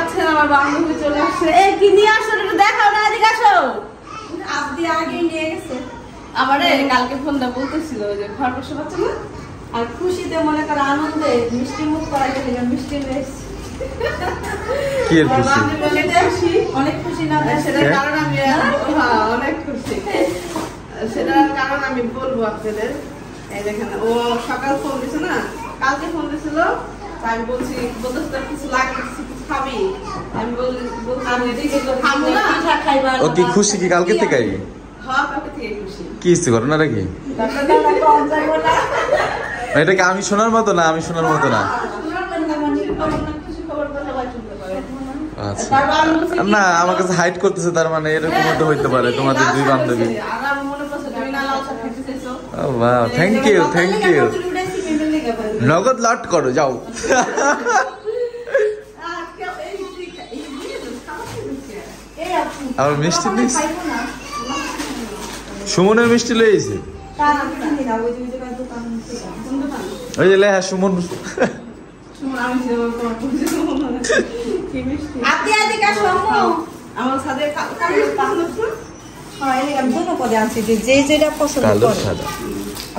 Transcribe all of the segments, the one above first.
পাচ্ছেন আমার বান্ধবী চলে আসছে। এই কি নিয়ে আসছো একটু দেখাও না, এদিকে আসো। আপনি আগে নিয়ে গেছে আমারে কালকে ফোনটা বলতেছিল যে খরগোশ পাচ্ছে না, আর খুশিতে মনে করে আনন্দে মিষ্টি মুখ করাইতে দিলাম, মিষ্টি বেশি কি এর খুশি? অনেক খুশি না সেটার কারণ আমি অনেক খুশি, সেটার কারণ আমি বলবো আপনাদের। এই দেখেন ও সকাল ফোন দিছে না, কালকে ফোন দিছিল, আমি বলছি বলতেছি কিছু লাগবে কিছু খাবি, আমি বলছি খাবো না পিঠা খাইবা। ও কি খুশি কি কালকে থেকে? হ্যাঁ কালকে থেকে খুশি। কি ইচ্ছে করে না নাকি? এটাকে আমি শোনার মতো না, আমি শোনার মতো না। আচ্ছা না, আমার কাছে হাইড করতেছে, তার মানে এরকম মতো হইতে পারে তোমাদের দুই বান্ধবী। Wow, thank you thank you. নগদ লট করো যাও। আর মিষ্টি নিস, সুমনের মিষ্টি লইছে ওই যে লেহা সুমন।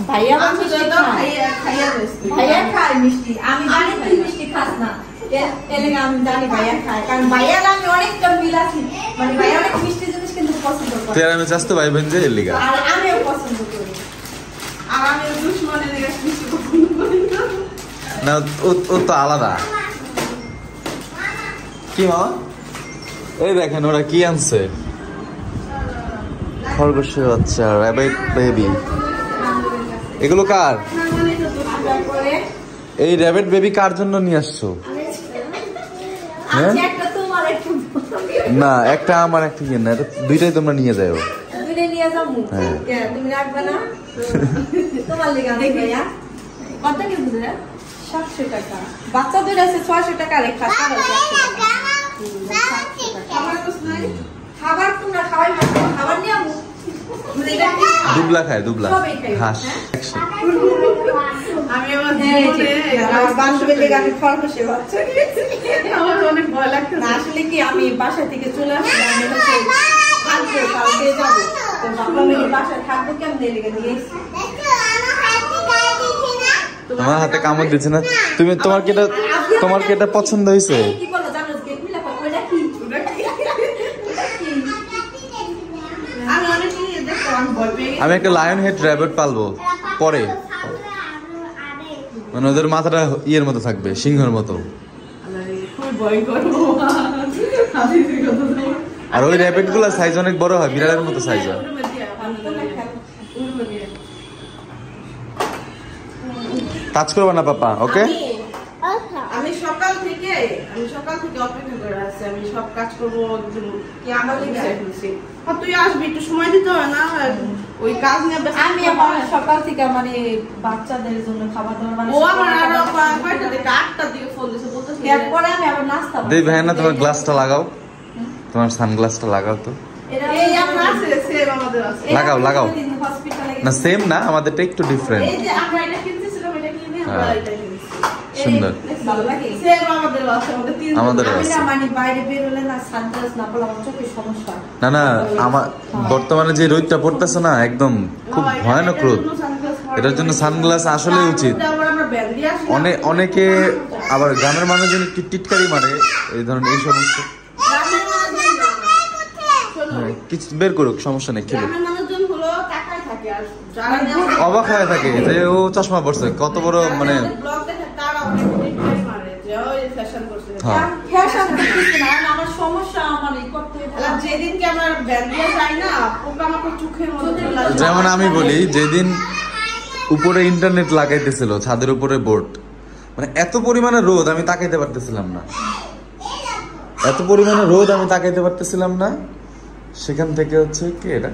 ভাইয়া খায় মিষ্টি, আমি জানি তুই মিষ্টি খাস না, আমি জানি ভাইয়া খায়, কারণ ভাইয়া আমি অনেকটা মিল আছি, মানে ভাইয়া অনেক মিষ্টি জিনিস কিন্তু পছন্দ করে। তুই আর আমি চাস তো ভাই বোন যে এর লিগা, আর আমিও পছন্দ করি, আর আমি দুশমনের লিগা মিষ্টি পছন্দ করি না। ও তো আলাদা। কি মা? এই দেখেন ওরা কি আনছে, খরগোশের বাচ্চা, র‍্যাবিট বেবি। এগুলো কার? এই র‍্যাবিট বেবি কার জন্য নিয়ে আসছো? হ্যাঁ না, একটা আমার একটা কি না, দুইটাই তোমরা নিয়ে যাও। দুইটাই নিয়ে যাবো। হ্যাঁ তুমি রাখবে না তোমার লাগা ভাইয়া। কত কি বুঝলে? 700 টাকা। বাচ্চা দুইটা আছে 600 টাকা রে, খাতা আছে 100 টাকা। খাবার তোমরা খাওয়াই না, খাবার নিয়ে আমু। দুবলা খায়, দুবলা হাঁস। আমি আমার জীবনে বান্ধবীর লেগে আমি খরগোশের বাচ্চা নিয়েছি, আমার অনেক ভয় লাগছে। না আসলে কি আমি বাসা থেকে চলে আসছি, আমি হচ্ছে থাকবো, কালকে যাবো, তো বাবা মেয়ে বাসায় থাকবো কেমনে লেগে নিয়েছি। তোমার হাতে কামড় দিচ্ছে না? তুমি তোমার কি এটা পছন্দ হয়েছে? কি বলো জানো কি মিলা কইলা কি আমি একটা লায়ন হেড র‍্যাবিট পালবো পরে, মানে ওদের মাথাটা ইয়ের মতো থাকবে, সিংহের মতো। আর ওই র‍্যাবিট গুলা সাইজ অনেক বড় হয়, বিড়ালের মতো সাইজ হয়। টাচ করবে না পাপা, ওকে? আমি সকাল থেকে অপেক্ষা করে আছি, আমি সব কাজ করবো কি আমার লেগে। তুই আসবি, একটু সময় দিতে হয় না? ওই কাজ নিয়ে আমি আমার সকাল থেকে মানে বাচ্চাদের জন্য খাবার দাবার বানাই। ও আমার আরো কয়টা থেকে 8টা দিকে ফোন দিছে, বলতেছে এরপরে আমি আবার নাস্তা বানাই। দেই ভাই না, তোমার গ্লাসটা লাগাও, তোমার সানগ্লাসটা লাগাও তো। এই আমরা আছে সেম আমাদের আছে, লাগাও লাগাও। না সেম না, আমাদেরটা একটু ডিফারেন্ট। এই যে আমরা এটা কিনতেছিলাম, এটা কিনে আমরা এটা কিনছি। সুন্দর, ভালো লাগে। সেম আমাদের আছে, আমাদের তিন। আমাদের আছে। আমি মানে বাইরে বের হলে না সানগ্লাস না পরলে আমার চোখের সমস্যা। না না, আমার বর্তমানে যে রোদটা পড়তেছে না, একদম খুব ভয়ানক রোদ, এটার জন্য সানগ্লাস আসলে উচিত। অনেকে আবার গ্রামের মানুষজন একটু টিটকারি মারে এই ধরনের এই সমস্ত, কিছু বের করুক, সমস্যা নেই, খেলুক। অবাক হয়ে থাকে যে ও চশমা পড়ছে, কত বড় মানে। যেমন আমি বলি, যেদিন উপরে ইন্টারনেট লাগাইতেছিল, ছাদের উপরে বোর্ড, মানে এত পরিমাণে রোদ আমি তাকাইতে পারতেছিলাম না, এত পরিমাণে রোদ আমি তাকাইতে পারতেছিলাম না। সেখান থেকে হচ্ছে কি এটা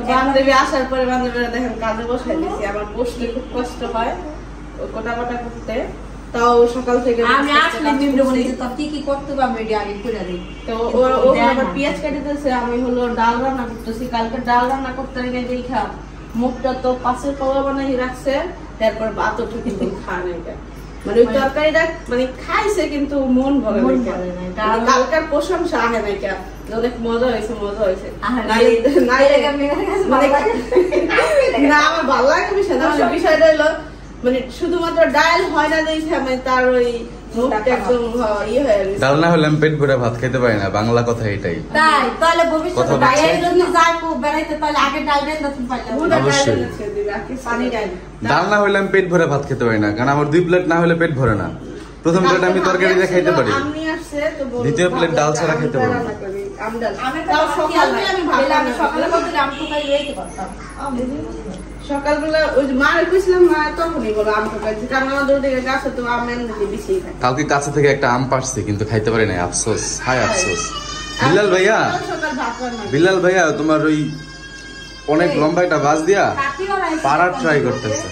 বান্ধবী আসার পরে বান্ধবীরা দেখেন কাজে বসাই দিয়েছি, আমার বসতে খুব কষ্ট হয় কোটা বাটা করতে, তাও সকাল থেকে আমি আসলে কি কি করতে হবে আমি আগে করে দিই। তো ও আবার পেঁয়াজ কেটে দিয়েছে, আমি হলো ডাল রান্না করতেছি, কালকে ডাল রান্না করতে গিয়ে দেখা মুখটা তো পাশের কলা বানাই রাখছে, তারপর ভাতও কিন্তু খায় নাই। মানে ওই তরকারিটা মানে খাইছে কিন্তু মন ভরে নাই, কালকার প্রশংসা আহে নাই, অনেক মজা হয়েছে মজা হয়েছে। না আমার ভালো লাগে বিষয় না, বিষয়টা হলো মানে শুধুমাত্র ডাল হয় না দেখে মানে তার ওই ডাল না হলে আমি পেট ভরে ভাত খেতে পারি না, বাংলা কথা এটাই। তাই তাহলে ভবিষ্যতে বাইরে যদি যাবো বেড়াইতে তাহলে আগে ডাল দেন না তুমি পাইলে অবশ্যই ডাল না হলে আমি পেট ভরে ভাত খেতে পারি না, কারণ আমার 2 প্লেট না হলে পেট ভরে না। প্রথম প্লেট আমি তরকারি দিয়ে খাইতে পারি, দ্বিতীয় প্লেট ডাল ছাড়া খেতে পারি না। সকালবেলা ওই মার কইছিলাম মা তখনই বলো আম খাইছি, কারণ আমাদের ওদিকে গাছে তো আম এমনি বেশি খাই। কালকে কাছে থেকে একটা আম পাড়ছি কিন্তু খাইতে পারি নাই, আফসোস, হায় আফসোস। বিলাল ভাইয়া তোমার ওই অনেক লম্বা একটা বাস দিয়া পাড়ার ট্রাই করতেছে।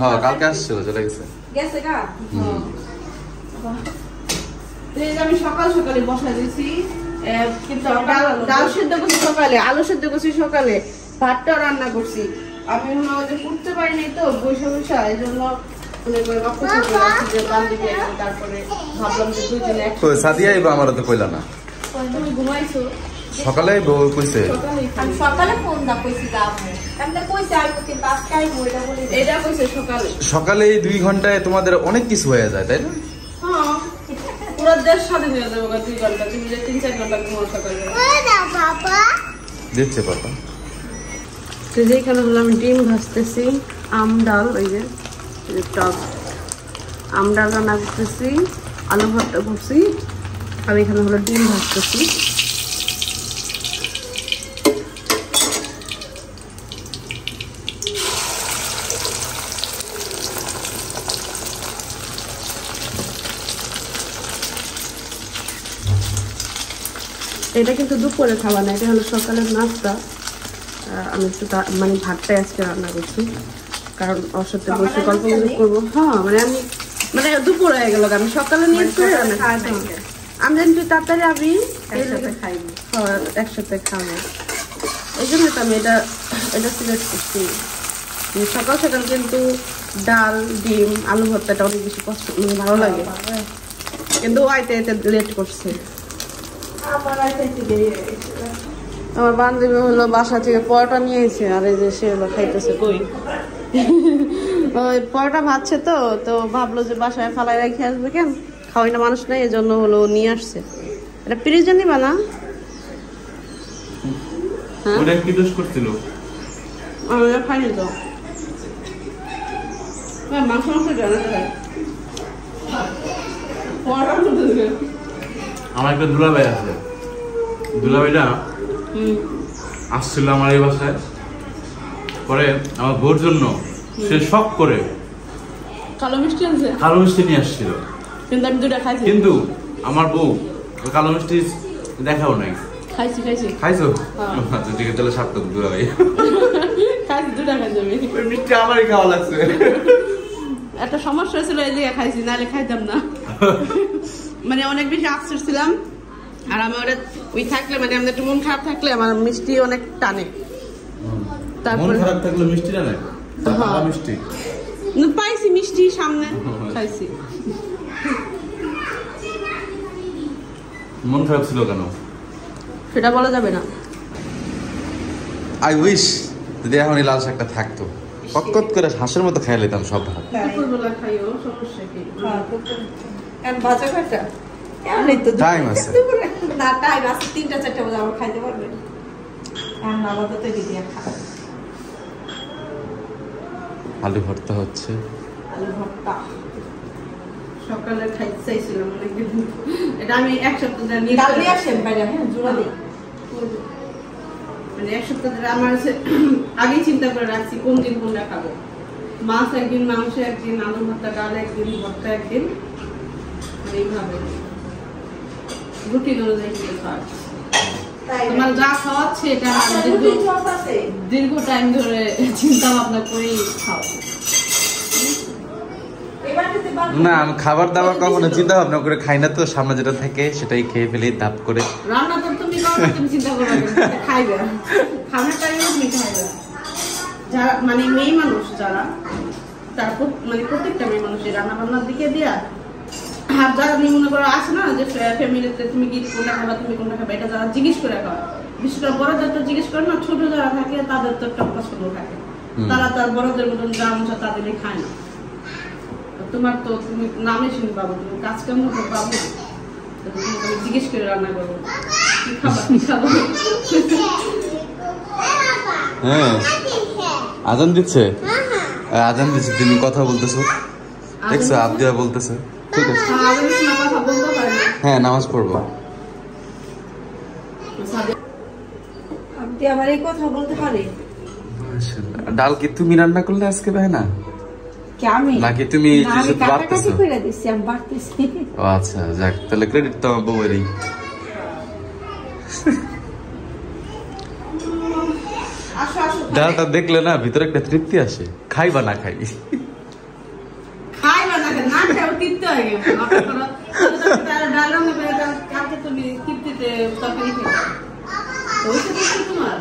হ্যাঁ কালকে আসছিল, চলে গেছে। আমি সকাল সকালে বসা দিয়েছি, কিন্তু ডাল সেদ্ধ করছি সকালে, আলু সেদ্ধ করছি সকালে, ভাতটাও রান্না করছি। আমি উঠতে পারিনি তো বৈশা বৈশা, এই জন্য তারপরে ভাবলাম যে দুইজনে সাদিয়া আমারও তো কইলা না, তুমি ঘুমাইছো সকালে কইছে, আমি সকালে ফোন দা কইছি যাবো, আমি তো কইছি আইবো কিন্তু আজকে আইবো এটা বলে, এটা কইছে সকালে। সকালে 2 ঘন্টায় তোমাদের অনেক কিছু হয়ে যায়, তাই না? হ্যাঁ পুরো দেশ স্বাধীন হয়ে যাবে 2 ঘন্টা, তুমি যে 3-4 ঘন্টা ঘুমাও সকালে। দিচ্ছে পাপা। তো যেখানে হলো আমি ডিম ভাজতেছি, আম ডাল, ওই যে টক আম ডাল রান্না করতেছি, আলু ভর্তা করছি, আর এখানে হলো ডিম ভাজতেছি। এটা কিন্তু দুপুরে খাওয়া না, এটা হলো সকালের নাস্তা। আমি একটু মানে ভাতটাই আজকে রান্না করছি, কারণ ওর সাথে বসে গল্প করবো। হ্যাঁ মানে আমি মানে দুপুর হয়ে গেল, আমি সকালে নিয়ে আমি জানি তুই তাড়াতাড়ি আবি একসাথে খাবো, এই জন্য তো আমি এটা সিলেক্ট করছি। সকাল সকাল কিন্তু ডাল ডিম আলু ভর্তাটা অনেক বেশি পছন্দ, মানে ভালো লাগে, কিন্তু আইতে আইতে লেট করছে। আমার বান্ধবী হলো বাসা থেকে পরোটা নিয়েছে, আর এই যে সে হলো খাইতেছে। কই ওই পরোটা ভাজছে তো তো ভাবলো যে বাসায় ফালাই রেখে আসবে, কেন খাওয়াই না মানুষ নাই, এই জন্য হলো নিয়ে আসছে। এটা পিরিজ নিবা না? ওটা কি দোষ করছিল? আমি খাইনি তো, মাংস মাংস জানা যায়। আমার একটা দুলাভাই আছে, দুলাভাইটা আসছিল আমার এই বাসায়, পরে আমার বউর জন্য সে শখ করে কালো মিষ্টি আনছে, কালো মিষ্টি নিয়ে আসছিল, কিন্তু আমি 2টা খাইছি, কিন্তু আমার বউ কালো মিষ্টি দেখাও নাই। খাইছি খাইছো? ঠিক আছে তাহলে সার্থক দুলাভাই, খাইছি 2টা খাইছি আমি। ওই মিষ্টি আমারই খাওয়া লাগছে, একটা সমস্যা ছিল এই জায়গায় খাইছি, নাহলে খাইতাম না। মানে অনেক বেশি আফসোস ছিলাম, আর আমি ওই থাকলে মানে আমাদের একটু মন খারাপ থাকলে আমার মিষ্টি অনেক টানে। মন খারাপ থাকলে মিষ্টি টানে, মিষ্টি পাইছি মিষ্টি সামনে খাইছি। মন খারাপ ছিল কেন সেটা বলা যাবে না। আই উইশ যদি এখন এই লাল শাকটা থাকতো, কটকট করে হাঁসের মতো খেয়ে নিতাম সব ভাত। দুপুরবেলা খাইও সমস্যা কি? ভাজা খাটা টাইম আছে না, টাইম আছে 3টা-4টা বাজে আমরা খাইতে পারবেন। আলাদা তো দিদি খাবে। আলু ভর্তা হচ্ছে, আলু ভর্তা সকালে খাইতে চাইছিলাম অনেকদিন, এটা আমি 1 সপ্তাহ ধরে নিয়ে ডাল নিয়ে আসেন বাইরে, হ্যাঁ জোড়া দিই, মানে 1 সপ্তাহ ধরে আমার আগেই চিন্তা করে রাখছি কোন দিন কোনটা খাবো। মাছ একদিন, মাংস একদিন, আলু ভর্তা ডাল একদিন, ভর্তা একদিন, এইভাবে রুটিন অনুযায়ী খাওয়া। তোমার যা খাওয়াচ্ছে এটা দীর্ঘ টাইম ধরে চিন্তা ভাবনা করেই খাও। এবার খেতে পারবো না আমি খাবার দাবার কখনো চিন্তা ভাবনা করে খাই না, তো সামনে যেটা থাকে সেটাই খেয়ে ফেলি ধাপ করে। রান্না তো তুমি করো না, তুমি চিন্তা করবে না, খাইবে খাবার টাইমে তুমি খাইবে। যারা মানে মেয়ে মানুষ যারা, তারপর মানে প্রত্যেকটা মেয়ে মানুষের রান্না বান্নার দিকে দিয়া, আর যারা তুমি মনে করো আসে না যে ফ্যামিলিতে তুমি কি কোনটা খাবা, তুমি কোনটা খাবা, এটা যারা জিজ্ঞেস করে খাওয়া, বিশেষ করে বড়দের তো জিজ্ঞেস করে না, ছোট যারা থাকে তাদের তো একটা পছন্দ থাকে, তারা তার বড়দের মতন যা মশা তাদের খায় না। তোমার তো তুমি নামে শুনি পাবো, তুমি কাজ কেমন পাবো, তুমি জিজ্ঞেস করে রান্না করবো কি খাবা কি খাবো। হ্যাঁ আজান দিচ্ছে, আজান দিচ্ছে, তুমি কথা বলতেছো দেখছো, আবদিয়া বলতেছে। ঠিক আছে কথা বলতে পারি না। হ্যাঁ নামাজ পড়বো। আপনি আবার এই কথা বলতে পারে? ডাল কি তুমি রান্না করলে আজকে ভাই না? কি আমি? নাকি তুমি না, আমি শুধু কাটাকাটি বাড়তেছো? করে দিচ্ছি, আমি বাড়তেছি। ও আচ্ছা যাক, তাহলে ক্রেডিট তো আমার বউয়েরই। আসো আসো ডালটা দেখলে না ভিতরে একটা তৃপ্তি আসে, খাই বা না খাই। খাই বা না খাই, না খাই তৃপ্তি হয়ে গেছে। ডাল রান্না করে কালকে তুমি তৃপ্তিতে তরকারি খেতে, ওইটা দেখছি তোমার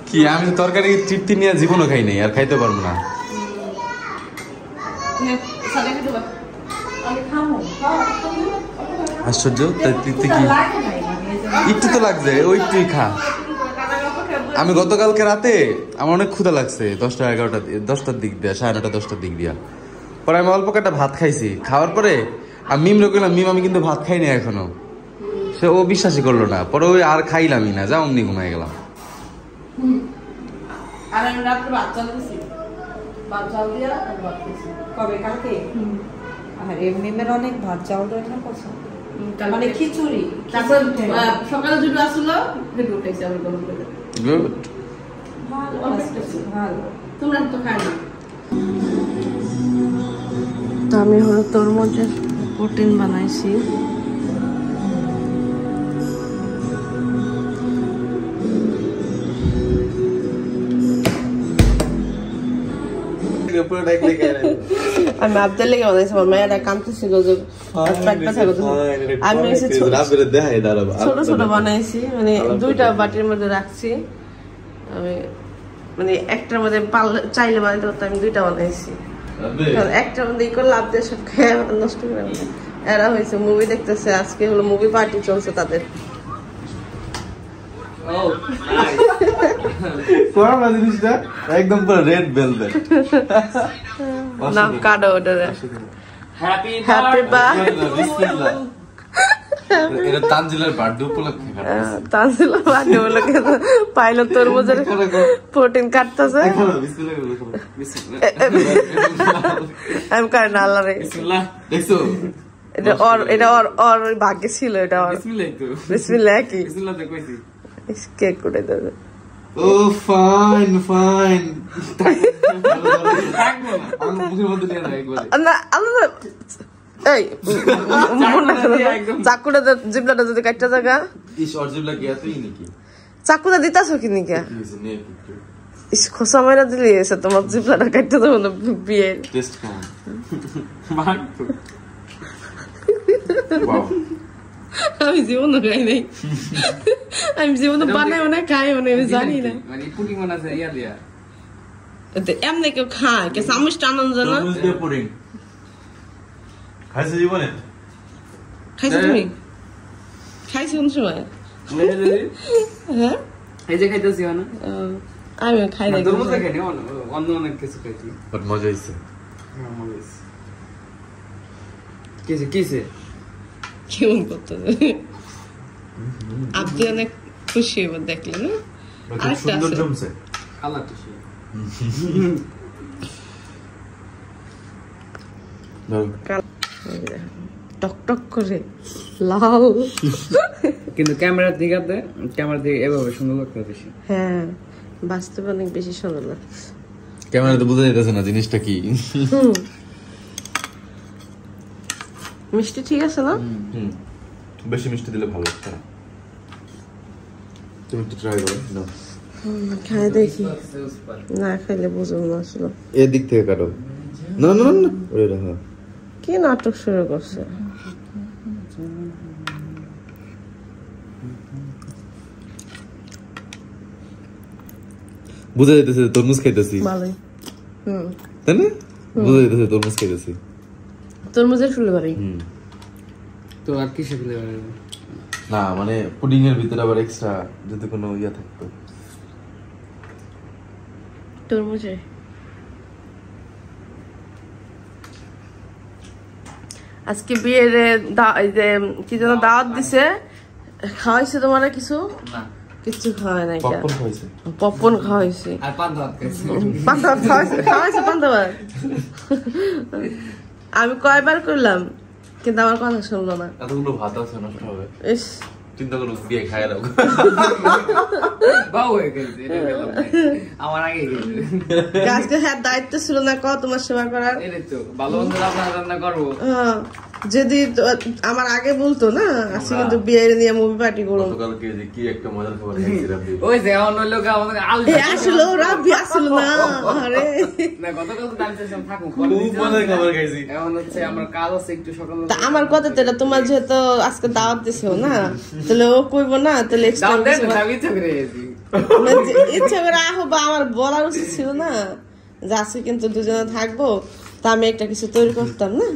কি আমি তরকারি তৃপ্তি নিয়ে জীবনও খাই নাই, আর খাইতে পারবো না। সাদা খেতে পারো। আমি খাবো। আশ্চর্য, তাই তৃপ্তি কি লাগে নাই মানে এই যে একটু তো লাগছে, ওই একটুই খা। আমি গতকালকে রাতে আমার অনেক ক্ষুধা লাগছে, 10টা 11টা 10টার দিক দিয়া, 9:30 10টার দিক দিয়া। পরে আমি অল্প কটা ভাত খাইছি, খাওয়ার পরে আমি মিমরে কইলাম, মিম আমি কিন্তু ভাত খাই না এখনো। সে ও বিশ্বাসই করলো না, পরে ওই আর খাইলামই না, যা অমনি ঘুমাই গেলাম। আর আমি রাত্রে ভাত চাল দিছি, ভাত চাল দিয়া আর ভাত দিছি। কবে কালকে? আর এমনি মেয়ের অনেক ভাত চাউল তো এটা পছন্দ, মানে মানে খিচুড়ি। তারপর সকালে দুটো আসলো, হেঁটে উঠেছি আমি গরম করে। গুড। ভালো লাগছে, ভালো। তোমরা তো খাই না। তো আমি হলো তরমুজের প্রোটিন বানাইছি। আমি আবদার লেগে বানাইছি, আমার মেয়েরা কামতেছিল যে আমি ছোট ছোট বানাইছি, মানে 2টা বাটির মধ্যে রাখছি। আমি মানে একটার মধ্যে চাইলে বানাইতে পারতাম, আমি 2টা বানাইছি। একটার মধ্যে করলে আবদার সব খেয়ে নষ্ট করে এরা হয়েছে মুভি দেখতেছে, আজকে হলো মুভি পার্টি চলছে তাদের। একদম পুরো রেড ভেলভেট। নাম কাটো ওটা, হ্যাপি বার্থডে। এটা তানজিলার বার্থডে উপলক্ষে তানজিলা বার্থডে উপলক্ষে পাইলো তরমুজের প্রোটিন কাটতেছে। আমি কার না আল্লাহ রে, দেখছো এটা ওর ভাগ্যে ছিল, এটা ওর বিসমিল্লাহ কি কেক করে দেবে। ও ফাইন ফাইন। না আল্লাহ, এই চাকুটা জিবলাটা যদি কাটটা জায়গা, চাকুটা দিতাছো কি নিকা, ইস খোসা মাইরা দিলি এসে তোমার জিবলাটা কাটতে দেবো না বিয়ের। আমি জীবনও খাই নাই, আমি জীবনে বানাইও না খাইও না, আমি জানি না। এমনি কেউ খায়, কে চামচ টানান জানা। খাইছো জীবনে? খাইছো তুমি? খাইছো কোন সময়? হ্যাঁ এই যে খাইতেছি না, আমি খাই নাই। তোর মতো খাইনি, অন্য অনেক কিছু খাইছি। বাট মজা হইছে। কিসে কিসে কেমন করতে আপনি অনেক খুশি হইব দেখলে না। আরেকটা সুন্দর আছে জমছে কালারটা সে টক টক করে লাল, কিন্তু ক্যামেরা দিকে এভাবে সুন্দর লাগতে বেশি। হ্যাঁ বাস্তবে অনেক বেশি সুন্দর লাগছে। ক্যামেরাতে বোঝা যাইতেছে না জিনিসটা কি। মিষ্টি ঠিক আছে না? বেশি মিষ্টি দিলে ভালো লাগতো। তুমি একটু ট্রাই করো না। খাই দেখি, না খাইলে বুঝবো না আসলে। এদিক থেকে কাটো। না না না ওরে রাখো। কি নাটক শুরু করছে? বুঝা যাইতেছে তরমুজ খাইতেছি, ভালোই। তাই না? বুঝা যাইতেছে তরমুজ খাইতেছি। তরমুজের ফ্লেভার। তো আর কিসে ফ্লেভার? না মানে পুডিং এর ভিতরে আবার এক্সট্রা যদি কোনো ইয়া থাকতো। তরমুজে আজকে বিয়ের কি যেন দাওয়াত দিছে, খাওয়াইছে তোমার কিছু? না, কিছু খাওয়াই নাই। পপকর্ন খাইছে, পপকর্ন খাওয়াইছে, আর পান ভাত খাইছি। পান্তা ভাত খাওয়াইছে পান্তা ভাত। আমি কয়বার করলাম কিন্তু আমার কথা শুনলো না। এতগুলো ভাত আছে নষ্ট হবে। ইস, চিন্তা করো বিয়ে খাই রাখো। বাবু হয়ে গেছে, এটা গেলাম না। আমার আগে গেছে। আজকে হ্যাঁ দায়িত্ব ছিল না তোমার সেবা করার। এই তো ভালো মন্দ রান্না করবো। হ্যাঁ, যদি আমার আগে বলতো না আজকে কিন্তু বিয়ে নিয়ে মুভি পার্টি করবো। গতকালকে যে কি একটা মজার খবর খাইছিলাম। ওই যে অন্য লোক আমাদের আসলো রাব্বি আসলো না। আরে না, গতকাল তো দাঁড়িয়ে থাকুন, খুব মজার খবর খাইছি। এখন হচ্ছে আমার কাজ আছে একটু সকাল। তা আমার কথা তো এটা, তোমার যেহেতু আজকে দাওয়াত দিছো না, তাহলে ও কইবো না, তাহলে দাম দেন না, আমি ইচ্ছা করে গেছি। ইচ্ছা করে আহো বা আমার বলার উচিত ছিল না যে আজকে কিন্তু দুজনে থাকবো, তা আমি একটা কিছু তৈরি করতাম না।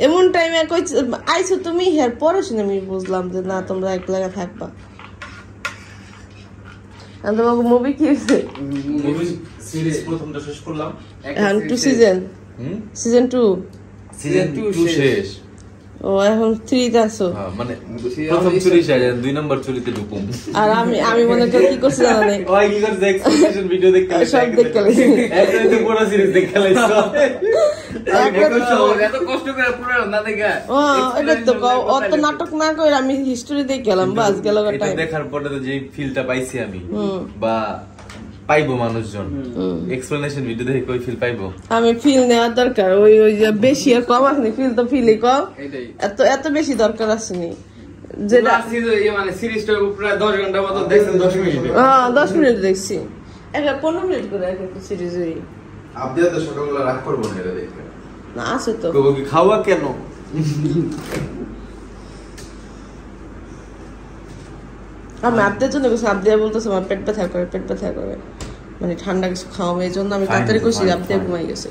এমন টাইমে আইছো তুমি, হের পরে শুনে আমি বুঝলাম যে না তোমরা এক জায়গায় থাকবা। তোমাকে মুভি কি মুভি সিরিজ প্রথমটা শেষ করলাম, এখন 2 সিজন, সিজন 2 সিজন 2 শেষ। ও এখন 3 তে আছো। হ্যাঁ মানে প্রথম চুরি শেষ, 2 নম্বর চুরিতে ঢুকুম। আর আমি মনে করি কি করছি জানা নেই, ওই কি করছে এক্সপ্লেনেশন ভিডিও দেখতে সব দেখতে লাগছে। একদম পুরো সিরিজ দেখতে লাগছে। এত কষ্ট করে পুরো না দেখা। ও এটা তো অত নাটক না করে আমি হিস্টোরি দেখে গেলাম, বাস গেল এটা টাইম। দেখার পরে তো যে ফিলটা পাইছি আমি বা পাইবো মানুষজন, এক্সপ্লেনেশন ভিডিও দেখে কই ফিল পাইবো? আমি ফিল নেওয়ার দরকার, ওই যে বেশি আর কম আসেনি, ফিল তো ফিলই কম, এটাই এত বেশি দরকার আসেনি। যেটা মানে সিরিজটা প্রায় 10 ঘন্টা মতো দেখছেন, 10 মিনিটে। 10 মিনিট দেখছি, একটা 15 মিনিট করে একটা সিরিজ। আপনি তো ছোটগুলো রাগ করবো না এটা দেখে। না আছে তো, কবো কি খাওয়া কেন? আমি আপদের জন্য কিছু আপদিয়া বলতেছে আমার পেট ব্যথা করে, মানে ঠান্ডা কিছু খাওয়াবো, এই জন্য আমি তাড়াতাড়ি করছি, আপদিয়া ঘুমাই গেছে।